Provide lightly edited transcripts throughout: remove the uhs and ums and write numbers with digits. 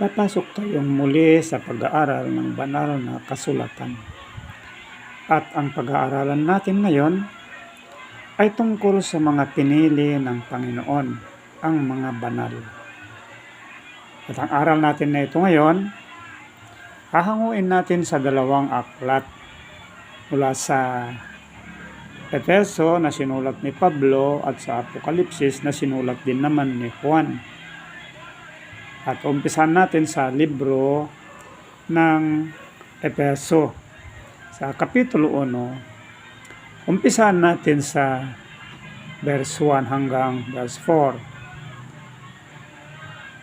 Papasok tayong muli sa pag-aaral ng banal na kasulatan. At ang pag-aaralan natin ngayon ay tungkol sa mga pinili ng Panginoon, ang mga banal. At ang aral natin na ito ngayon, hahanguin natin sa dalawang aklat mula sa Efeso na sinulat ni Pablo at sa Apokalipsis na sinulat din naman ni Juan. At umpisan natin sa libro ng Efeso. Sa Kapitulo 1, umpisan natin sa verse 1 hanggang verse 4.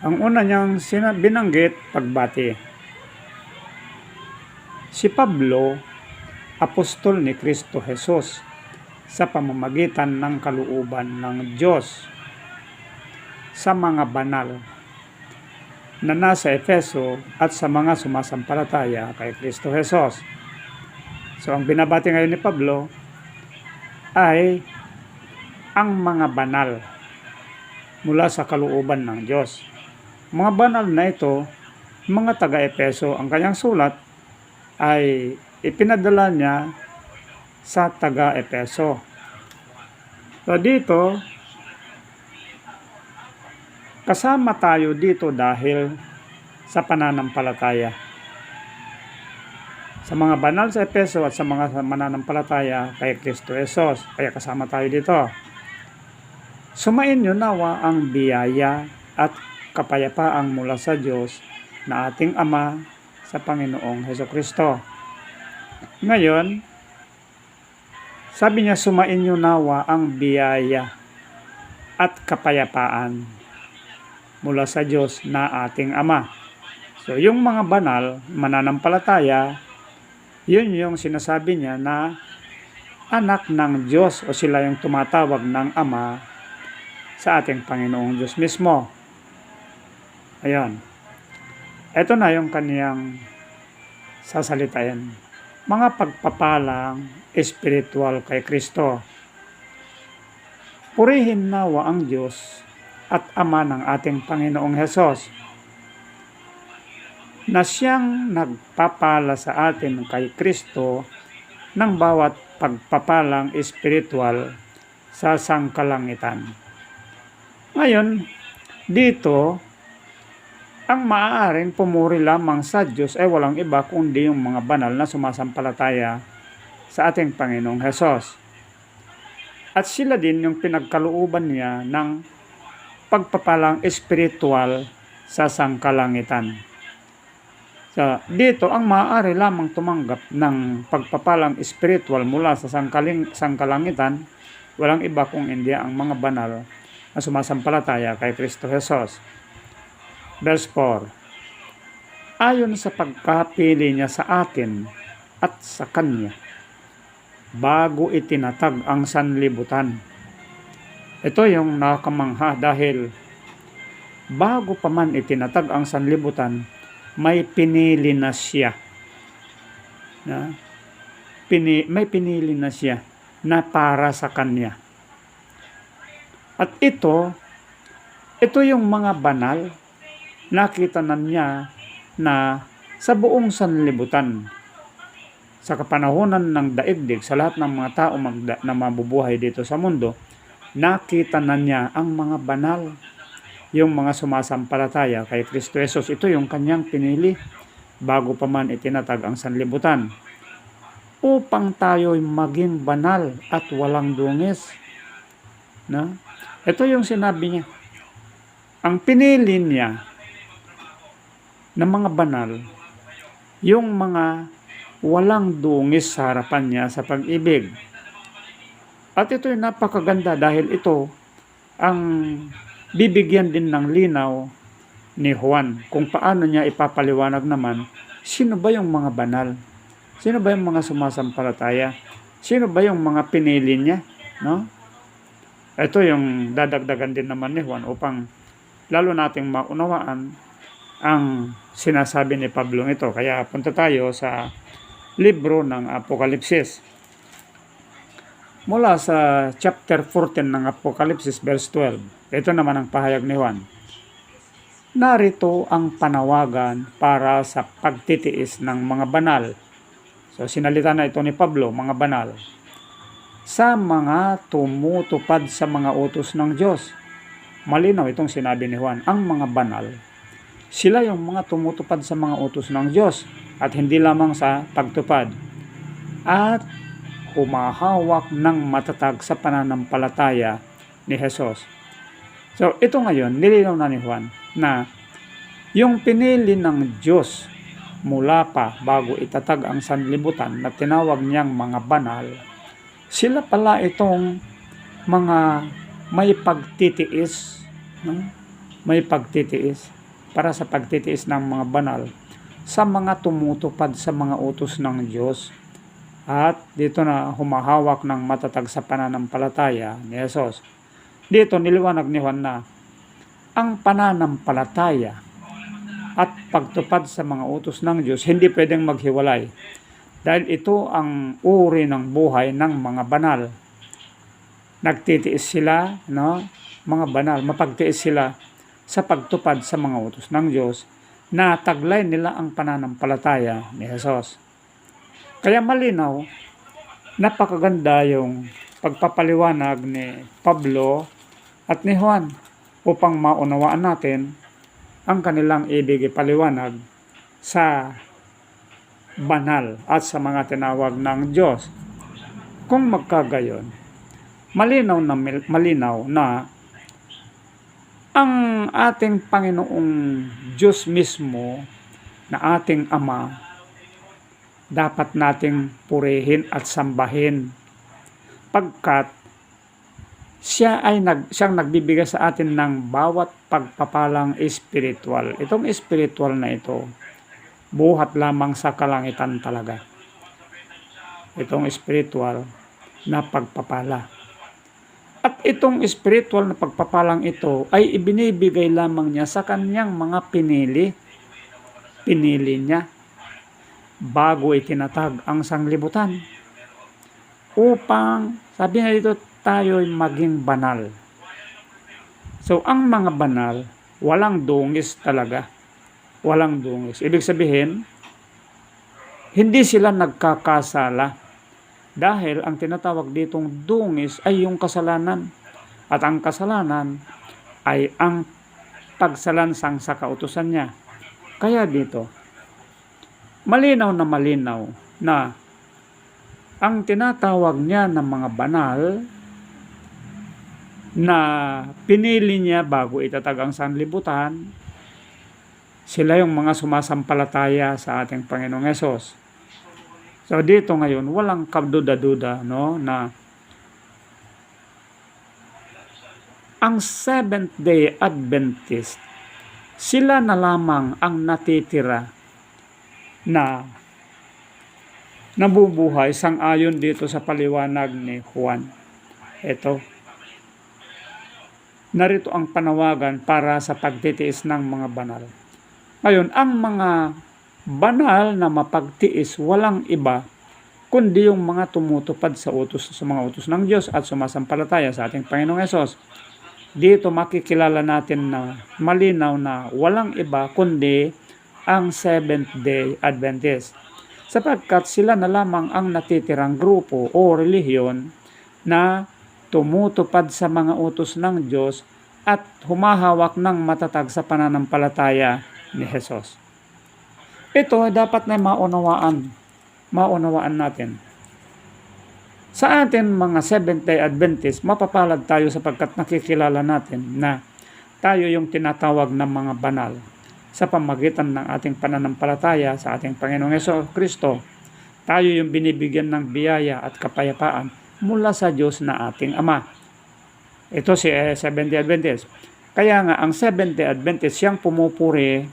Ang una niyang binanggit, pagbati. Si Pablo, apostol ni Kristo Jesus, sa pamamagitan ng kalooban ng Diyos sa mga banal na nasa Efeso at sa mga sumasampalataya kay Kristo Jesus. So ang binabati ngayon ni Pablo ay ang mga banal mula sa kalooban ng Diyos. Mga banal na ito, mga taga-Efeso, ang kanyang sulat ay ipinadala niya sa taga-Efeso. So dito, kasama tayo dito dahil sa pananampalataya. Sa mga banal sa Efeso at sa mga mananampalataya kay Kristo Jesus. Kaya kasama tayo dito. Sumain nyo nawa ang biyaya at kapayapaang mula sa Diyos na ating Ama sa Panginoong Hesukristo. Ngayon, sabi niya, sumain nyo nawa ang biyaya at kapayapaan mula sa Diyos na ating Ama. So, yung mga banal, mananampalataya, yun yung sinasabi niya na anak ng Diyos o sila yung tumatawag ng Ama sa ating Panginoong Diyos mismo. Ayan. Ito na yung kaniyang sasalitain. Mga pagpapalang espiritual kay Kristo. Purihin nawa ang Diyos at Ama ng ating Panginoong Hesus, na siyang nagpapala sa atin kay Kristo ng bawat pagpapalang espiritual sa sangkalangitan. Ngayon, dito, ang maaaring pumuri lamang sa Diyos ay walang iba kundi yung mga banal na sumasampalataya sa ating Panginoong Hesus. At sila din yung pinagkalooban niya ng pagpapalang espiritual sa sangkalangitan. So, dito, ang maaari lamang tumanggap ng pagpapalang espiritual mula sa sangkalangitan, walang iba kung hindi ang mga banal na sumasampalataya kay Kristo Jesus. Verse 4. Ayon sa pagkapili niya sa atin at sa Kanya, bago itinatag ang sanlibutan. Ito yung nakakamangha dahil bago pa man itinatag ang sanlibutan, may pinili na siya. May pinili na siya na para sa Kanya. At ito yung mga banal, nakita na niya na sa buong sanlibutan, sa kapanahonan ng daigdig, sa lahat ng mga tao na mabubuhay dito sa mundo, nakita na niya ang mga banal, yung mga sumasampalataya kay Kristo Jesus. Ito yung kanyang pinili bago pa man itinatag ang sanlibutan, upang tayo'y maging banal at walang dungis. Ito yung sinabi niya. Ang pinili niya na mga banal, yung mga walang dungis sa harapan niya sa pag-ibig. At ito yung napakaganda dahil ito ang bibigyan din ng linaw ni Juan kung paano niya ipapaliwanag naman sino ba yung mga banal, sino ba yung mga sumasampalataya, sino ba yung mga pinili niya, no? Ito yung dadagdagan din naman ni Juan upang lalo nating maunawaan ang sinasabi ni Pablo ito. Kaya punta tayo sa libro ng Apokalipsis. Mula sa chapter 14 ng Apokalipsis verse 12. Ito naman ang pahayag ni Juan. narito ang panawagan para sa pagtitiis ng mga banal. So sinalita na ito ni Pablo, mga banal, sa mga tumutupad sa mga utos ng Diyos. Malinaw itong sinabi ni Juan, ang mga banal, sila yung mga tumutupad sa mga utos ng Diyos at hindi lamang sa pagtupad. At humahawak ng matatag sa pananampalataya ni Jesus. So ito ngayon, nilinaw na ni Juan na yung pinili ng Diyos mula pa bago itatag ang sanlibutan na tinawag niyang mga banal, sila pala itong mga may pagtitiis, no? May pagtitiis para sa pagtitiis ng mga banal sa mga tumutupad sa mga utos ng Diyos. At dito na humahawak ng matatag sa pananampalataya ni Jesus. Dito niliwanag ni Juan na ang pananampalataya at pagtupad sa mga utos ng Diyos hindi pwedeng maghiwalay. Dahil ito ang uri ng buhay ng mga banal. Nagtitiis sila, no? Mga banal, mapagtiis sila sa pagtupad sa mga utos ng Diyos na taglay nila ang pananampalataya ni Jesus. Kaya malinaw, napakaganda yung pagpapaliwanag ni Pablo at ni Juan upang maunawaan natin ang kanilang ibig ipaliwanag sa banal at sa mga tinawag ng Diyos. Kung magkagayon, malinaw na ang ating Panginoong Diyos mismo na ating Ama dapat nating purihin at sambahin pagkat siyang nagbibigay sa atin ng bawat pagpapalang espiritual. Itong espiritual na ito, buhat lamang sa kalangitan talaga. Itong espiritual na pagpapala. At itong spiritual na pagpapalang ito ay ibinibigay lamang niya sa kanyang mga pinili. Pinili niya bago itinatag ang sanglibutan. Upang, sabi na dito, tayo'y maging banal. So, ang mga banal, walang dungis talaga. Walang dungis. Ibig sabihin, hindi sila nagkakasala. Dahil ang tinatawag ditong dungis ay yung kasalanan. At ang kasalanan ay ang pagsalansang sa kautusan niya. Kaya dito, malinaw na ang tinatawag niya ng mga banal na pinili niya bago itatag ang sanlibutan, sila yung mga sumasampalataya sa ating Panginoong Hesus. So dito ngayon, walang kaduda-duda, no, na ang Seventh-day Adventist, sila na lamang ang natitira na nabubuhay sang-ayon dito sa paliwanag ni Juan. Ito, narito ang panawagan para sa pagtitiis ng mga banal. Ngayon, ang mga banal na mapagtiis walang iba kundi yung mga tumutupad sa mga utos ng Diyos at sumasampalataya sa ating Panginoong Hesus. Dito makikilala natin na malinaw na walang iba kundi ang Seventh-day Adventist. Sapagkat sila na lamang ang natitirang grupo o relihiyon na tumutupad sa mga utos ng Diyos at humahawak ng matatag sa pananampalataya ni Jesus. Ito dapat na maunawaan natin. Sa atin mga Seventh-day Adventist, mapapalad tayo sapagkat nakikilala natin na tayo yung tinatawag ng mga banal sa pamagitan ng ating pananampalataya sa ating Panginoong Jesucristo. Tayo yung binibigyan ng biyaya at kapayapaan mula sa Diyos na ating Ama. Ito si Seventh-day Adventist. Kaya nga ang Seventh-day Adventist siyang pumupuri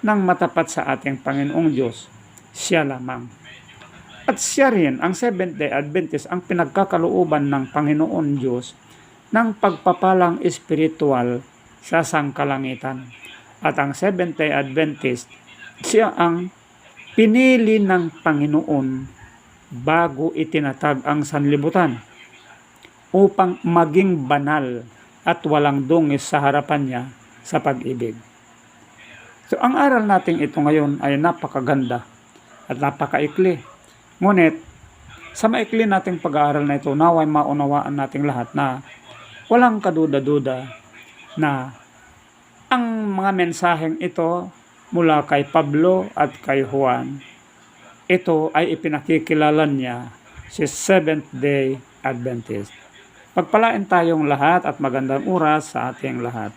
ng matapat sa ating Panginoong Diyos. Siya lamang. At siya rin, ang Seventh-day Adventist, ang pinagkakalooban ng Panginoon Diyos ng pagpapalang espiritual sa sangkalangitan. At ang Seventh-day Adventist, siya ang pinili ng Panginoon bago itinatag ang sanlibutan upang maging banal at walang dungis sa harapan niya sa pag-ibig. So, ang aral natin ito ngayon ay napakaganda at napakaikli. Ngunit, sa maikli nating pag-aaral na ito, naway maunawaan nating lahat na walang kaduda-duda na ang mga mensaheng ito mula kay Pablo at kay Juan, ito ay ipinakikilala niya si Seventh-day Adventist. Pagpalain tayong lahat at magandang oras sa ating lahat.